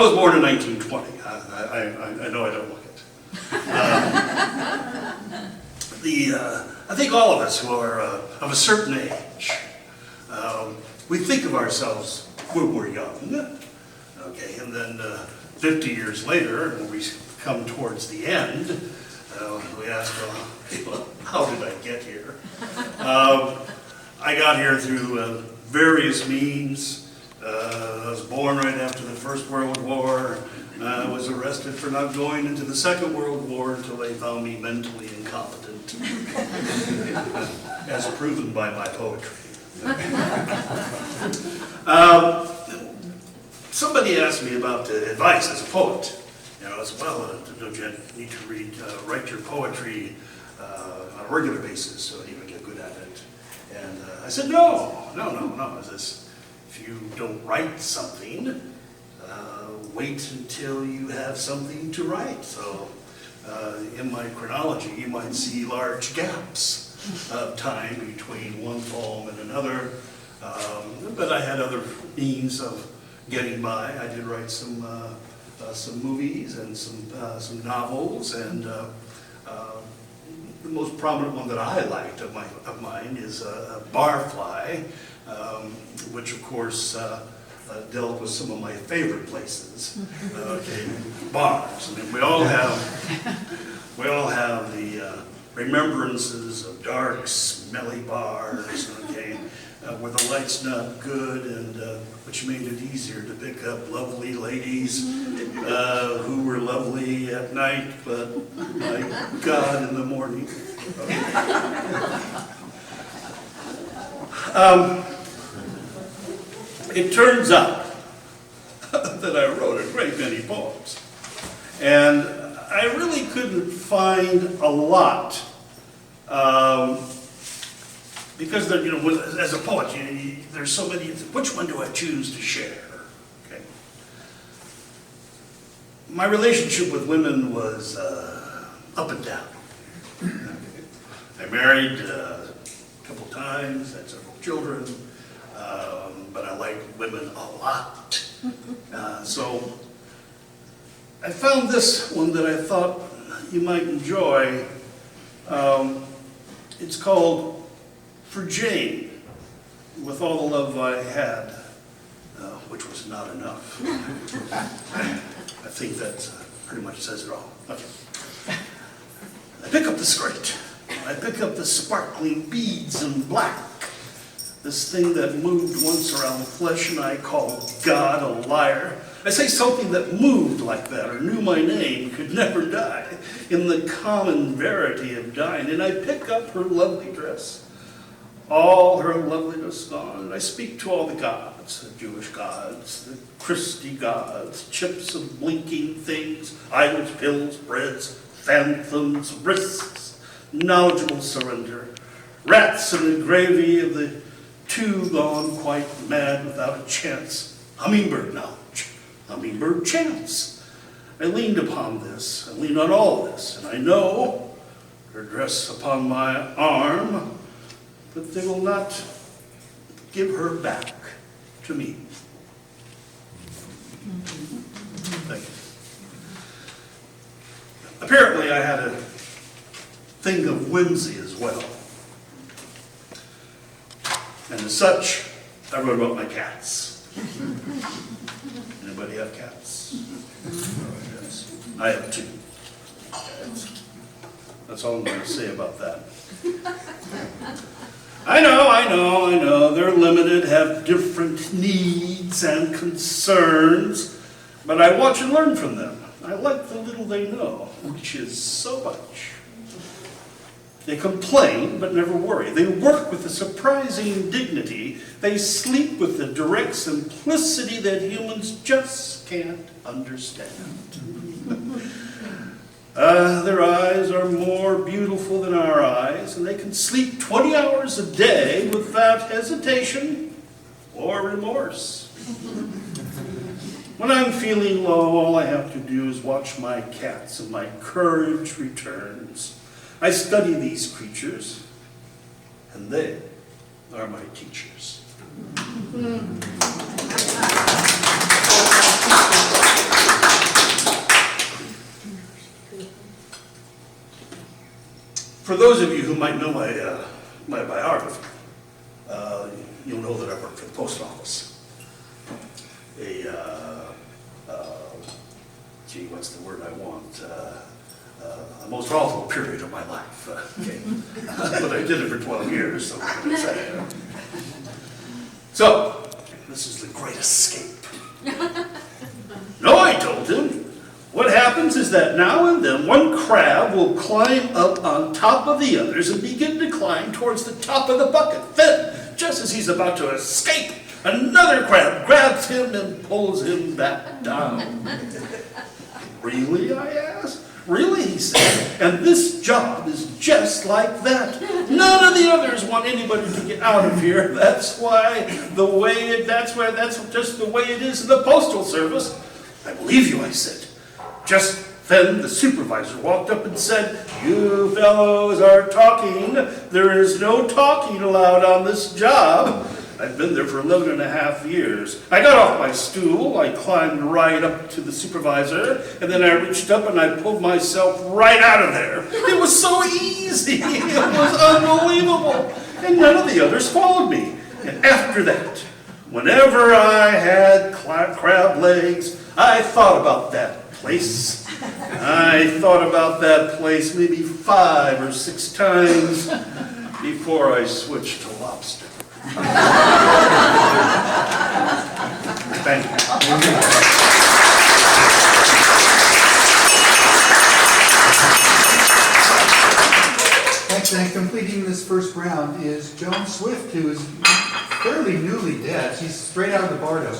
was born in 1920. I know I don't look it. I think all of us who are of a certain age, we think of ourselves when we're young, okay, and then 50 years later, when we come towards the end, we ask, well, how did I get here? I got here through various means. I was born right after the First World War. I was arrested for not going into the Second World War until they found me mentally incompetent, as proven by my poetry. Somebody asked me about advice as a poet. I said, well, don't you need to write your poetry on a regular basis so that you would get good at it? And I said, no. If you don't write something, wait until you have something to write. So in my chronology, you might see large gaps of time between one poem and another. But I had other means of getting by. I did write some movies and some novels, and the most prominent one that I liked of mine is Barfly, which of course dealt with some of my favorite places. Okay, bars. I mean, we all have the remembrances of dark, smelly bars. Okay. Where the light's not good, and which made it easier to pick up lovely ladies who were lovely at night, but my God, in the morning. It turns out that I wrote a great many poems, and I really couldn't find a lot. Because as a poet, there's so many. Which one do I choose to share? Okay. My relationship with women was up and down. Okay. I married a couple times, had several children, but I liked women a lot. So I found this one that I thought you might enjoy. It's called For Jane, with all the love I had, which was not enough. I think that pretty much says it all. Okay. I pick up the skirt. I pick up the sparkling beads in black. This thing that moved once around flesh, and I call God a liar. I say something that moved like that, or knew my name, could never die, in the common verity of dying. And I pick up her lovely dress, all her loveliness gone, and I speak to all the gods, the Jewish gods, the Christy gods, chips of blinking things, idols, pills, breads, phantoms, risks, knowledgeable surrender, rats in the gravy of the two gone quite mad without a chance, hummingbird knowledge, hummingbird chance. I leaned upon this, I leaned on all this, and I know her dress upon my arm, but they will not give her back to me. Thank you. Apparently I had a thing of whimsy as well. And as such, I wrote about my cats. Anybody have cats? Yes. I have 2 cats. That's all I'm going to say about that. I know, they're limited, have different needs and concerns, but I watch and learn from them. I like the little they know, which is so much. They complain, but never worry. They work with a surprising dignity. They sleep with the direct simplicity that humans just can't understand. Their eyes are more beautiful than our eyes, and they can sleep 20 hours a day without hesitation or remorse. When I'm feeling low, all I have to do is watch my cats, and my courage returns. I study these creatures, and they are my teachers. For those of you who might know my biography, you'll know that I worked for the post office. What's the word I want? A most awful period of my life. Okay. But I did it for 12 years, so what can I say? So, this is the great escape. No, I told him. What happens is that now and then one crab will climb up on top of the others and begin to climb towards the top of the bucket. Then, just as he's about to escape, another crab grabs him and pulls him back down. Really, I asked. Really, he said. And this job is just like that. None of the others want anybody to get out of here. That's just the way it is in the Postal Service. I believe you, I said. Just then the supervisor walked up and said, "You fellows are talking. There is no talking allowed on this job." I've been there for 11 and a half years. I got off my stool, I climbed right up to the supervisor, and then I reached up and I pulled myself right out of there. It was so easy. It was unbelievable. And none of the others followed me. And after that, whenever I had crab legs, I thought about that place. I thought about that place maybe 5 or 6 times before I switched to lobster. Thank you. Next, and completing this first round is Joan Swift, who is fairly newly dead. She's straight out of the Bardo.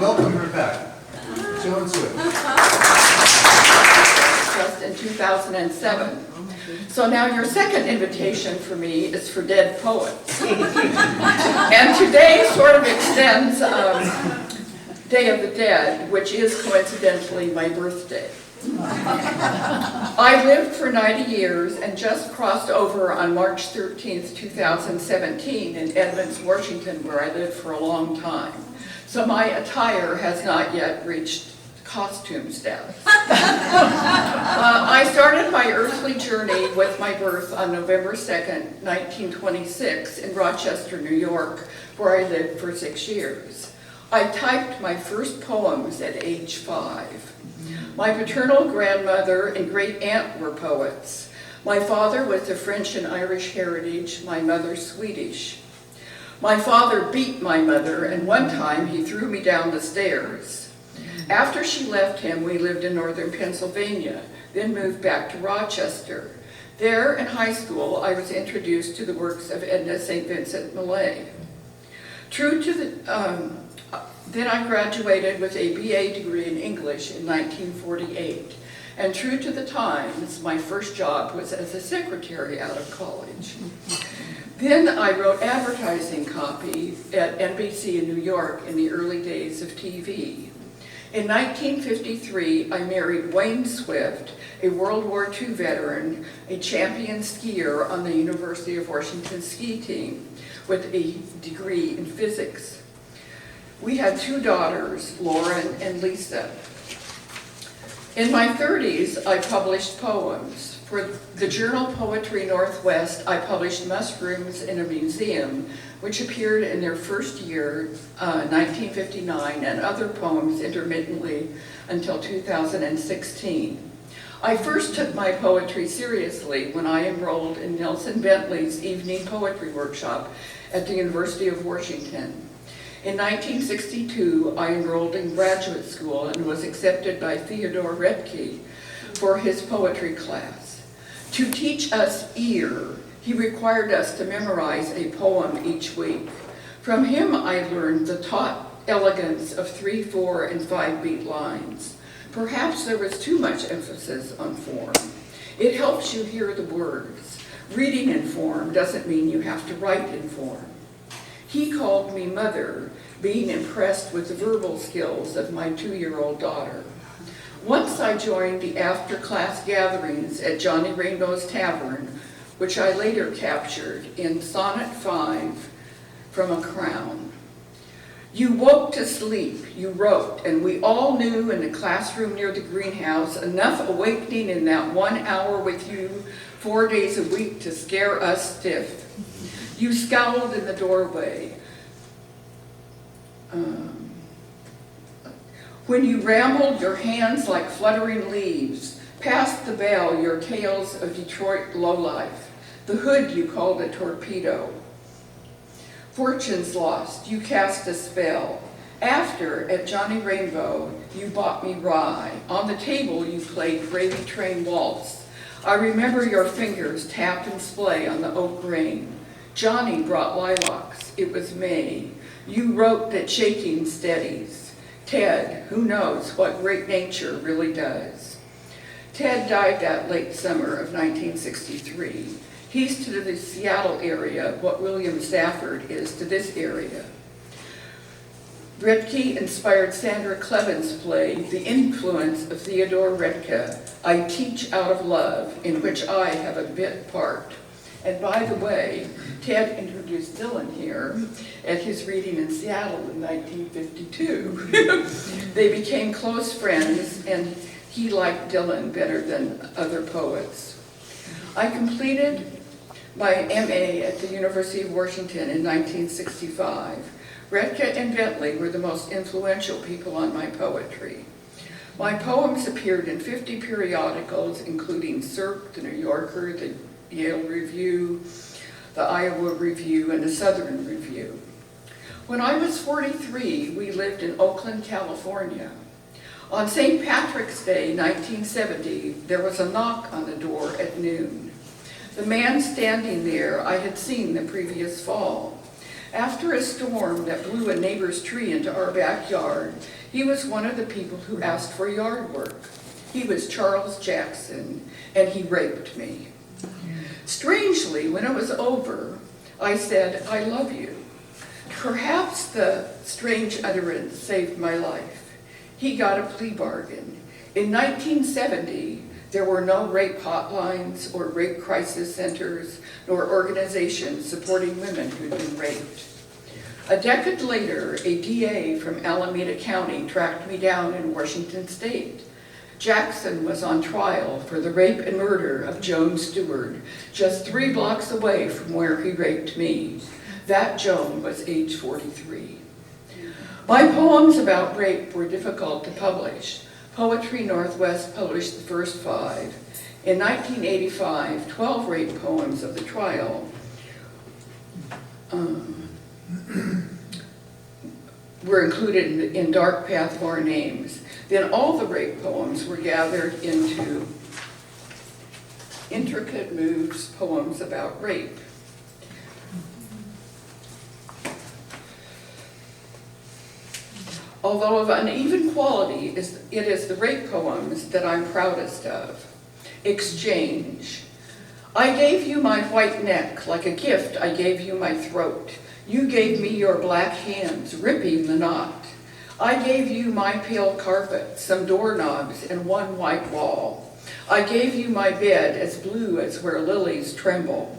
Welcome her back. Joan Swift. Just in 2007. So now your second invitation for me is for dead poets. And today sort of extends Day of the Dead, which is coincidentally my birthday. I lived for 90 years and just crossed over on March 13th, 2017 in Edmonds, Washington, where I lived for a long time. So my attire has not yet reached costume status. I started my earthly journey with my birth on November 2nd, 1926 in Rochester, New York, where I lived for 6 years. I typed my first poems at age 5. My paternal grandmother and great aunt were poets. My father was of French and Irish heritage, my mother Swedish. My father beat my mother, and one time he threw me down the stairs. After she left him, we lived in northern Pennsylvania, then moved back to Rochester. There, in high school, I was introduced to the works of Edna St. Vincent Millay. Then I graduated with a BA degree in English in 1948. And true to the times, my first job was as a secretary out of college. Then I wrote advertising copy at NBC in New York in the early days of TV. In 1953, I married Wayne Swift, a World War II veteran, a champion skier on the University of Washington ski team with a degree in physics. We had 2 daughters, Lauren and Lisa. In my 30s, I published poems. For the journal Poetry Northwest, I published Mushrooms in a Museum, which appeared in their first year, 1959, and other poems intermittently until 2016. I first took my poetry seriously when I enrolled in Nelson Bentley's evening poetry workshop at the University of Washington. In 1962, I enrolled in graduate school and was accepted by Theodore Redke for his poetry class. To teach us ear, he required us to memorize a poem each week. From him, I learned the taut elegance of 3, 4, and 5 beat lines. Perhaps there was too much emphasis on form. It helps you hear the words. Reading in form doesn't mean you have to write in form. He called me mother, being impressed with the verbal skills of my 2-year-old daughter. Once I joined the after-class gatherings at Johnny Rainbow's Tavern, which I later captured in Sonnet 5 from A Crown. You woke to sleep, you wrote, and we all knew in the classroom near the greenhouse enough awakening in that 1 hour with you 4 days a week to scare us stiff. You scowled in the doorway. When you rambled your hands like fluttering leaves, past the bell your tales of Detroit lowlife, the hood you called a torpedo. Fortunes lost, you cast a spell. After, at Johnny Rainbow, you bought me rye. On the table you played Gravy Train Waltz. I remember your fingers tap and splay on the oak grain. Johnny brought lilacs, it was May. You wrote that shaking steadies. Ted, who knows what great nature really does. Ted died that late summer of 1963. He's to the Seattle area what William Stafford is to this area. Retke inspired Sandra Cleven's play, The Influence of Theodore Retke, I Teach Out of Love, in which I have a bit part. And by the way, Ted introduced Dylan here at his reading in Seattle in 1952. They became close friends, and he liked Dylan better than other poets. I completed my MA at the University of Washington in 1965. Retke and Bentley were the most influential people on my poetry. My poems appeared in 50 periodicals, including Cirque, the New Yorker, the Yale Review, the Iowa Review, and the Southern Review. When I was 43, we lived in Oakland, California. On St. Patrick's Day, 1970, there was a knock on the door at noon. The man standing there I had seen the previous fall. After a storm that blew a neighbor's tree into our backyard, he was one of the people who asked for yard work. He was Charles Jackson, and he raped me. Strangely, when it was over, I said, I love you. Perhaps the strange utterance saved my life. He got a plea bargain. In 1970, there were no rape hotlines or rape crisis centers, nor organizations supporting women who'd been raped. A decade later, a DA from Alameda County tracked me down in Washington State. Jackson was on trial for the rape and murder of Joan Stewart, just 3 blocks away from where he raped me. That Joan was age 43. My poems about rape were difficult to publish. Poetry Northwest published the first 5. In 1985, 12 rape poems of the trial were included in Dark Path of Our Names. Then all the rape poems were gathered into Intricate Moves, Poems About Rape. Although of uneven quality, it is the rape poems that I'm proudest of. Exchange. I gave you my white neck, like a gift I gave you my throat. You gave me your black hands, ripping the knot. I gave you my pale carpet, some doorknobs, and one white wall. I gave you my bed as blue as where lilies tremble.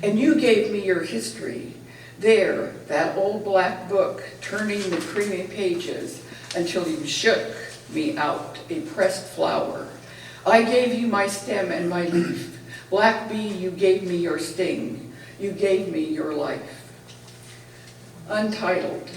And you gave me your history. There, that old black book, turning the creamy pages until you shook me out, a pressed flower. I gave you my stem and my leaf. Black bee, you gave me your sting. You gave me your life. Untitled.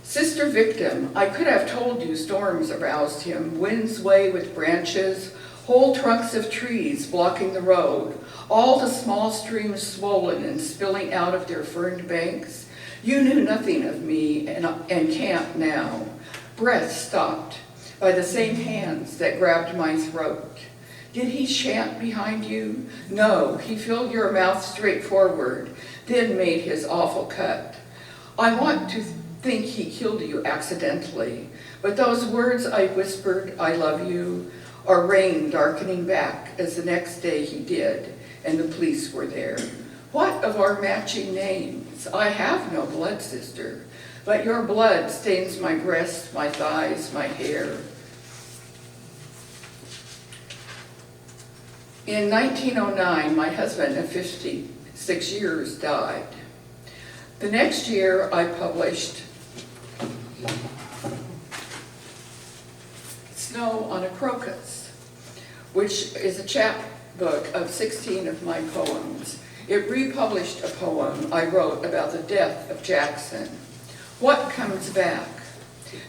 Sister victim, I could have told you storms aroused him, winds sway with branches, whole trunks of trees blocking the road, all the small streams swollen and spilling out of their ferned banks. You knew nothing of me and can't now. Breath stopped by the same hands that grabbed my throat. Did he chant behind you? No, he filled your mouth straight forward, then made his awful cut. I want to think he killed you accidentally, but those words I whispered, I love you, are rain darkening back as the next day he did, and the police were there. What of our matching names? I have no blood sister, but your blood stains my breasts, my thighs, my hair. In 1909, my husband of 56 years died. The next year I published Crocus, which is a chapbook of 16 of my poems. It republished a poem I wrote about the death of Jackson. What comes back?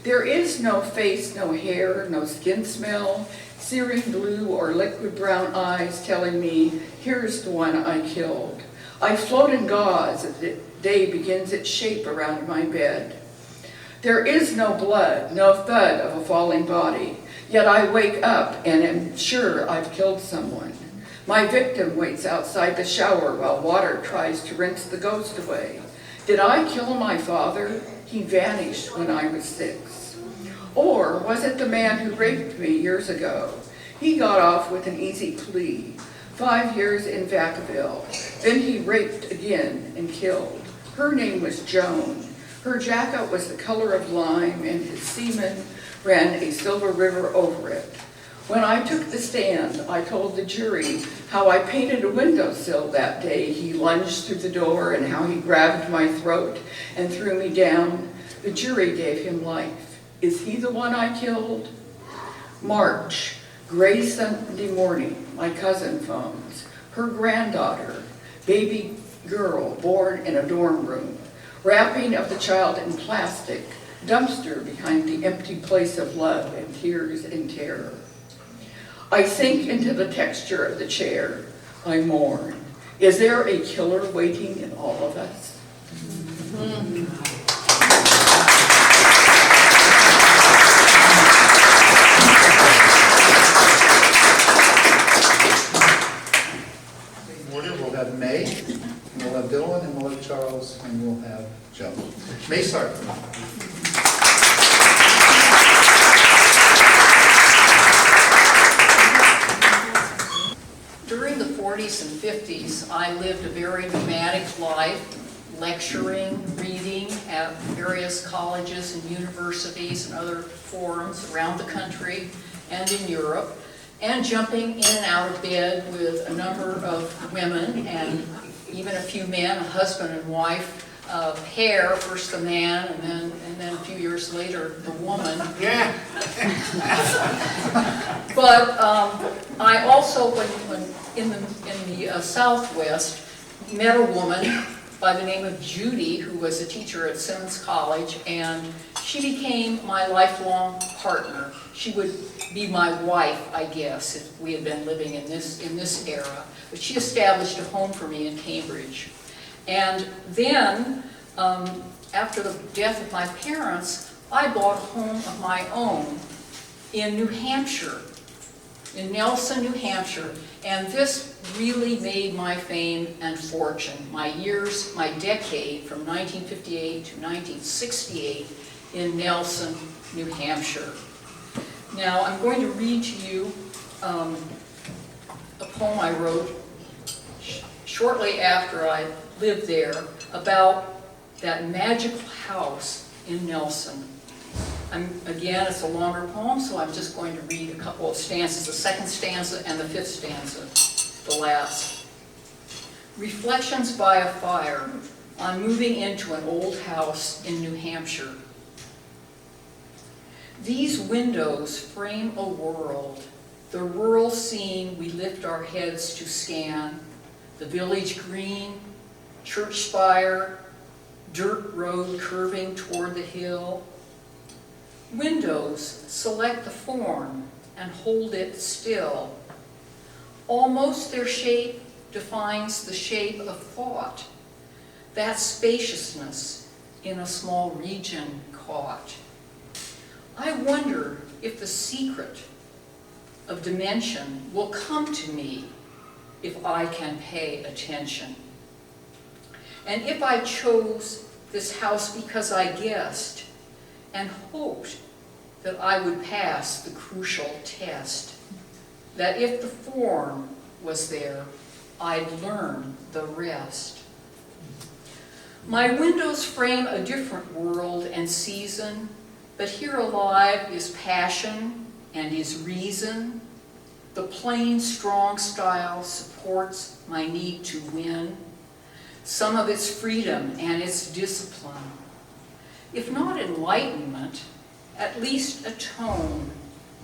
There is no face, no hair, no skin smell, searing blue or liquid brown eyes telling me, here's the one I killed. I float in gauze as the day begins its shape around my bed. There is no blood, no thud of a falling body, yet I wake up and am sure I've killed someone. My victim waits outside the shower while water tries to rinse the ghost away. Did I kill my father? He vanished when I was 6. Or was it the man who raped me years ago? He got off with an easy plea, 5 years in Vacaville. Then he raped again and killed. Her name was Joan. Her jacket was the color of lime and his semen ran a silver river over it. When I took the stand, I told the jury how I painted a windowsill that day. He lunged through the door and how he grabbed my throat and threw me down. The jury gave him life. Is he the one I killed? March, gray Sunday morning, my cousin phones. Her granddaughter, baby girl born in a dorm room. Wrapping of the child in plastic, dumpster behind the empty place of love and tears and terror. I sink into the texture of the chair. I mourn. Is there a killer waiting in all of us? We'll have May, and we'll have Dylan, and we'll have Charles, and we'll have Joe. May start. During the 40s and 50s, I lived a very nomadic life, lecturing, reading at various colleges and universities and other forums around the country and in Europe, and jumping in and out of bed with a number of women and even a few men, a husband and wife pair, first the man and then a few years later the woman. Yeah. But I also, when in the Southwest, met a woman by the name of Judy, who was a teacher at Simmons College, and she became my lifelong partner. She would be my wife, I guess, if we had been living in this era. But she established a home for me in Cambridge. And then, after the death of my parents, I bought a home of my own in New Hampshire, in Nelson, New Hampshire. And this really made my fame and fortune. My years, my decade from 1958 to 1968 in Nelson, New Hampshire. Now, I'm going to read to you a poem I wrote shortly after I lived there about that magical house in Nelson. Again, it's a longer poem, so I'm just going to read a couple of stanzas, the second stanza and the fifth stanza, the last. Reflections by a fire on moving into an old house in New Hampshire. These windows frame a world, the rural scene we lift our heads to scan, the village green, church spire, dirt road curving toward the hill. Windows select the form and hold it still. Almost their shape defines the shape of thought, that spaciousness in a small region caught. I wonder if the secret of dimension will come to me if I can pay attention. And if I chose this house because I guessed and hoped that I would pass the crucial test, that if the form was there, I'd learn the rest. My windows frame a different world and season, but here alive is passion and is reason. The plain, strong style supports my need to win, some of its freedom and its discipline. If not enlightenment, at least a tone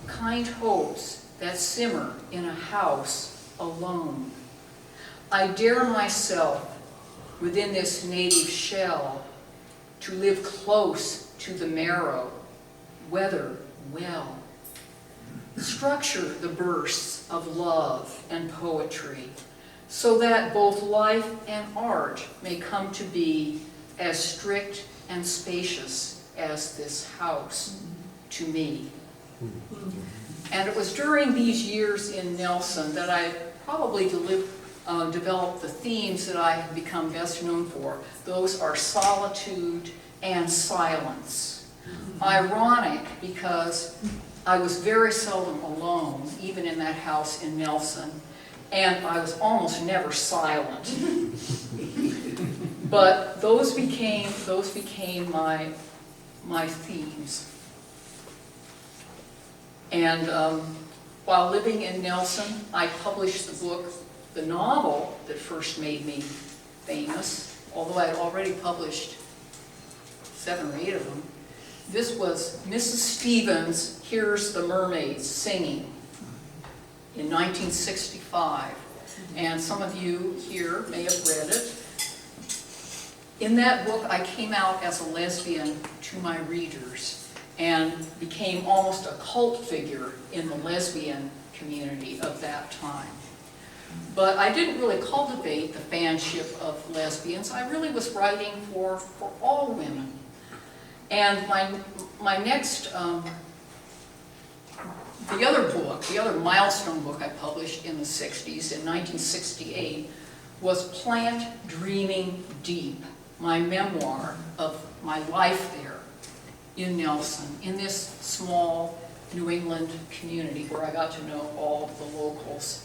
kind hopes that simmer in a house alone. I dare myself within this native shell to live close to the marrow, weather well. Structure the bursts of love and poetry so that both life and art may come to be as strict and spacious as this house to me. And it was during these years in Nelson that I probably developed the themes that I have become best known for. Those are solitude and silence. Ironic because I was very seldom alone, even in that house in Nelson, and I was almost never silent. But those became my themes. And while living in Nelson, I published the novel that first made me famous, although I had already published 7 or 8 of them. This was Mrs. Stevens' Here's the Mermaids Singing in 1965. And some of you here may have read it. In that book, I came out as a lesbian to my readers and became almost a cult figure in the lesbian community of that time. But I didn't really cultivate the fanship of lesbians. I really was writing for all women. And my next, the other milestone book I published in the 60s, in 1968, was Plant Dreaming Deep, my memoir of my life there in Nelson, in this small New England community where I got to know all the locals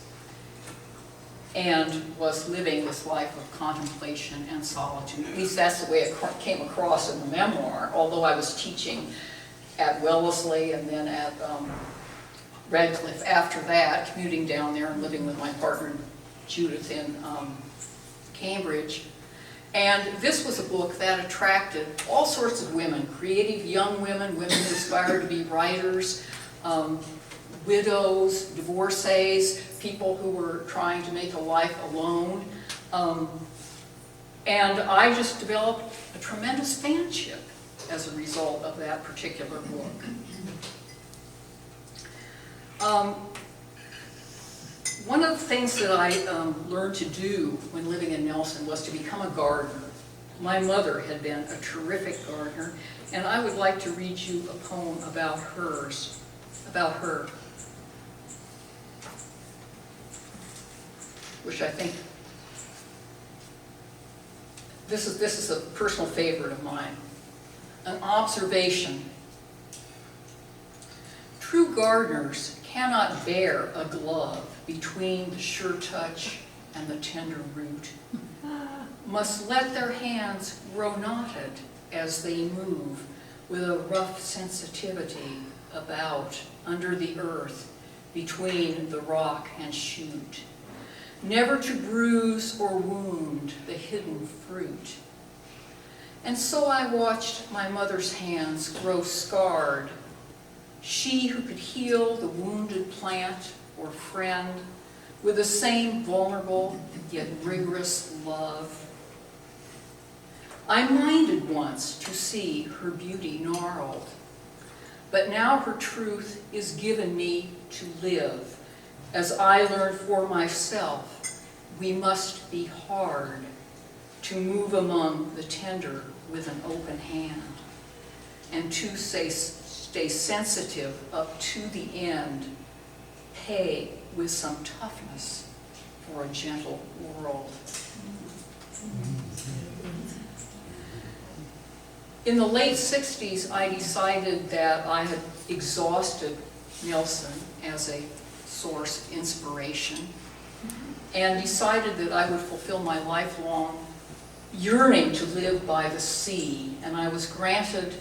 and was living this life of contemplation and solitude. At least that's the way it came across in the memoir, although I was teaching at Wellesley and then at Radcliffe after that, commuting down there and living with my partner Judith in Cambridge. And this was a book that attracted all sorts of women, creative young women, women who aspired to be writers, widows, divorcees, people who were trying to make a life alone. And I just developed a tremendous fanship as a result of that particular book. One of the things that I learned to do when living in Nelson was to become a gardener. My mother had been a terrific gardener, and I would like to read you a poem about her. Which I think, this is a personal favorite of mine. An observation. True gardeners cannot bear a glove between the sure touch and the tender root, must let their hands grow knotted as they move with a rough sensitivity about under the earth between the rock and shoot, never to bruise or wound the hidden fruit. And so I watched my mother's hands grow scarred, she who could heal the wounded plant or friend with the same vulnerable yet rigorous love. I minded once to see her beauty gnarled, but now her truth is given me to live. As I learned for myself, we must be hard to move among the tender with an open hand, and to stay sensitive up to the end, pay with some toughness for a gentle world. In the late 60s, I decided that I had exhausted Nelson as a source of inspiration and decided that I would fulfill my lifelong yearning to live by the sea, and I was granted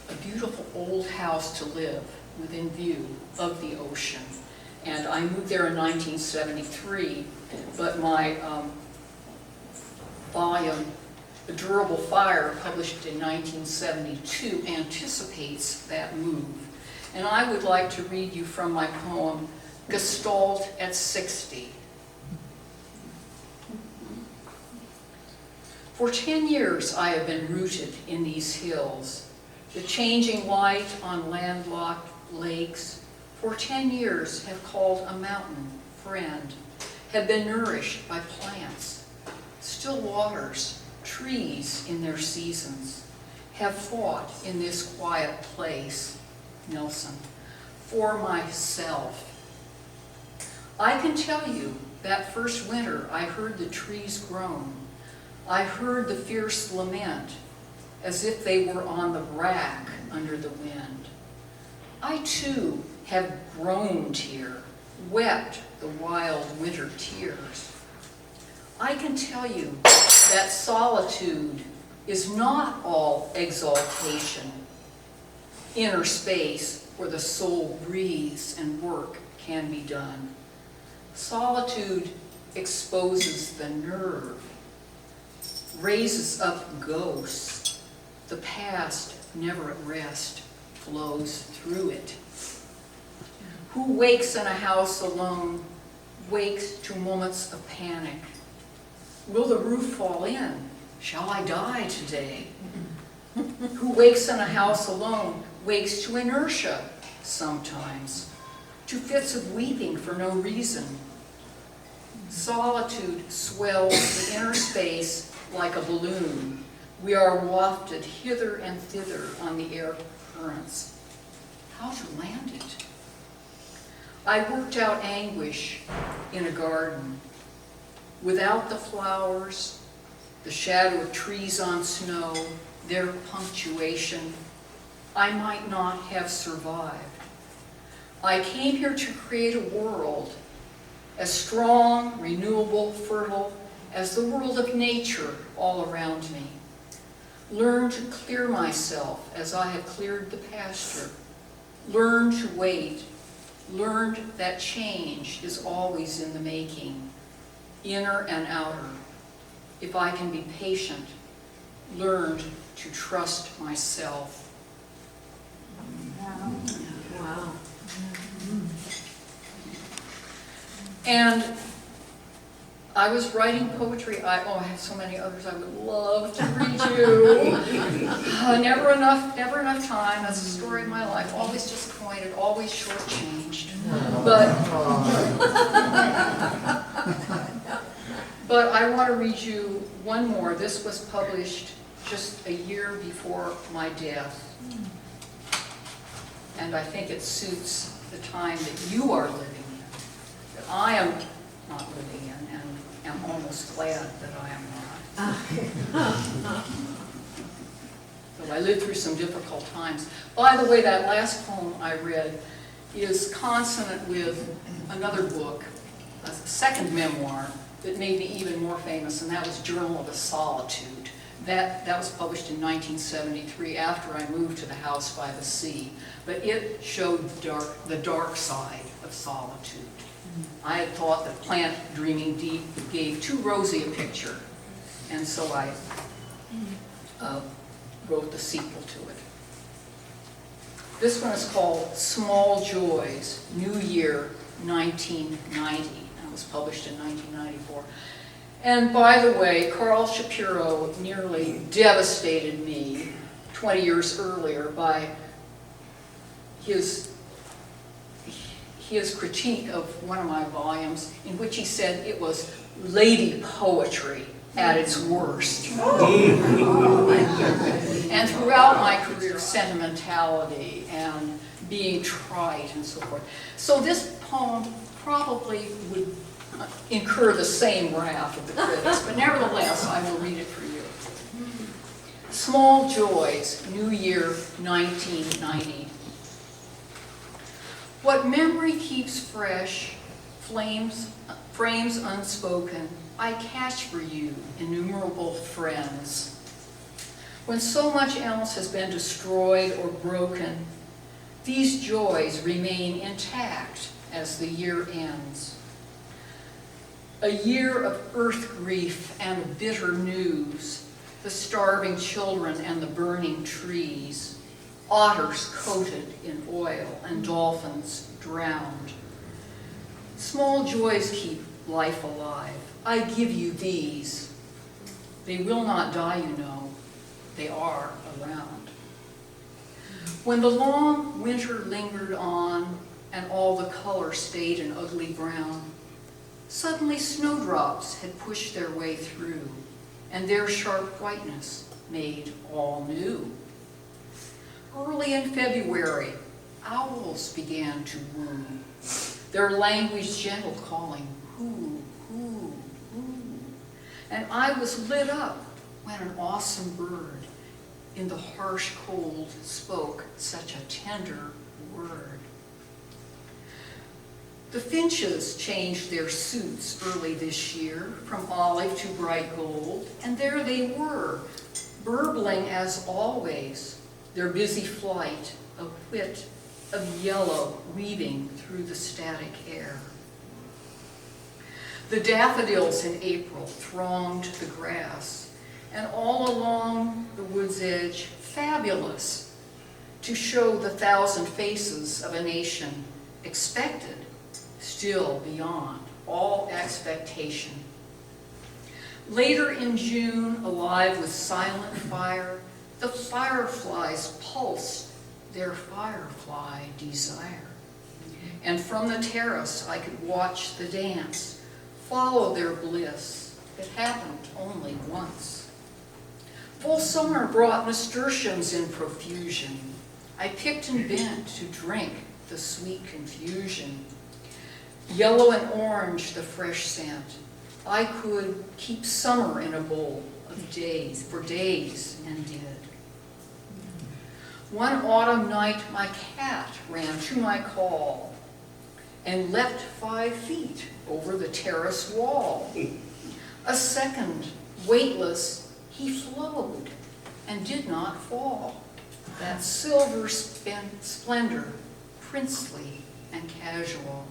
a beautiful old house to live within view of the ocean. And I moved there in 1973, but my volume, The Durable Fire, published in 1972, anticipates that move. and I would like to read you from my poem, Gestalt at 60. For 10 years I have been rooted in these hills, the changing light on landlocked lakes. For 10 years have called a mountain friend, have been nourished by plants, still waters, trees in their seasons, have fought in this quiet place, Nelson, for myself. I can tell you that first winter I heard the trees groan. I heard the fierce lament as if they were on the rack under the wind. I too have groaned here, wept the wild winter tears. I can tell you that solitude is not all exaltation, inner space where the soul breathes and work can be done. Solitude exposes the nerve, raises up ghosts. The past, never at rest, flows through it. Who wakes in a house alone, wakes to moments of panic. Will the roof fall in? Shall I die today? Who wakes in a house alone, wakes to inertia sometimes, to fits of weeping for no reason. Solitude swells the inner space like a balloon. We are wafted hither and thither on the air currents. How to land it? I worked out anguish in a garden. Without the flowers, the shadow of trees on snow, their punctuation, I might not have survived. I came here to create a world as strong, renewable, fertile as the world of nature all around me. Learn to clear myself as I have cleared the pasture. Learn to wait. Learned that change is always in the making, inner and outer. If I can be patient, learned to trust myself. Wow. And I was writing poetry. I have so many others I would love to read you. Never enough time. That's the story of my life. Always disappointed, always shortchanged. But I want to read you one more. This was published just a year before my death. And I think it suits the time that you are living in, that I am not living in, and am almost glad that I am not. Though I lived through some difficult times. By the way, that last poem I read is consonant with another book, a second memoir, that made me even more famous, and that was Journal of a Solitude. That was published in 1973 after I moved to the house by the sea. But it showed the dark side of solitude. I had thought that Plant Dreaming Deep gave too rosy a picture, and so I wrote the sequel to it. This one is called Small Joys, New Year 1990, and it was published in 1994. And by the way, Carl Shapiro nearly devastated me 20 years earlier by his critique of one of my volumes, in which he said it was lady poetry at its worst. And throughout my career, sentimentality and being trite and so forth. So this poem probably would incur the same wrath of the critics, but nevertheless, I will read it for you. Small Joys, New Year 1990. What memory keeps fresh, frames unspoken, I catch for you, innumerable friends. When so much else has been destroyed or broken, these joys remain intact as the year ends. A year of earth grief and bitter news, the starving children and the burning trees. otters coated in oil, and dolphins drowned. Small joys keep life alive. I give you these. They will not die, you know. They are around. When the long winter lingered on and all the color stayed an ugly brown, suddenly snowdrops had pushed their way through, and their sharp whiteness made all new. Early in February, owls began to woo, their language gentle calling, hoo, hoo, hoo. And I was lit up when an awesome bird in the harsh cold spoke such a tender word. The finches changed their suits early this year from olive to bright gold, and there they were, burbling as always, their busy flight, a whit of yellow weaving through the static air. The daffodils in April thronged the grass, and all along the wood's edge, fabulous, to show the 1,000 faces of a nation expected, still beyond all expectation. Later in June, alive with silent fire, the fireflies pulsed their firefly desire. And from the terrace I could watch the dance, follow their bliss. It happened only once. Full summer brought nasturtiums in profusion. I picked and bent to drink the sweet confusion. Yellow and orange, the fresh scent. I could keep summer in a bowl of days, for days, and did. One autumn night, my cat ran to my call and leapt 5 feet over the terrace wall. A second, weightless, he flowed and did not fall. That silver splendor, princely and casual.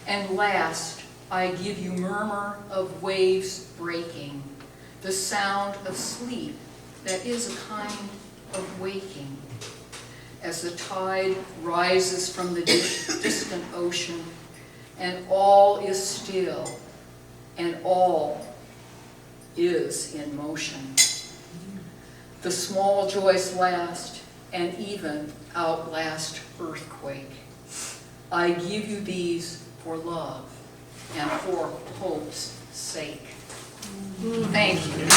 And last, I give you murmur of waves breaking, the sound of sleep that is a kind of waking. As the tide rises from the distant ocean, and all is still, and all is in motion. The small joys last, and even outlast earthquake. I give you these for love and for hope's sake. Thank you.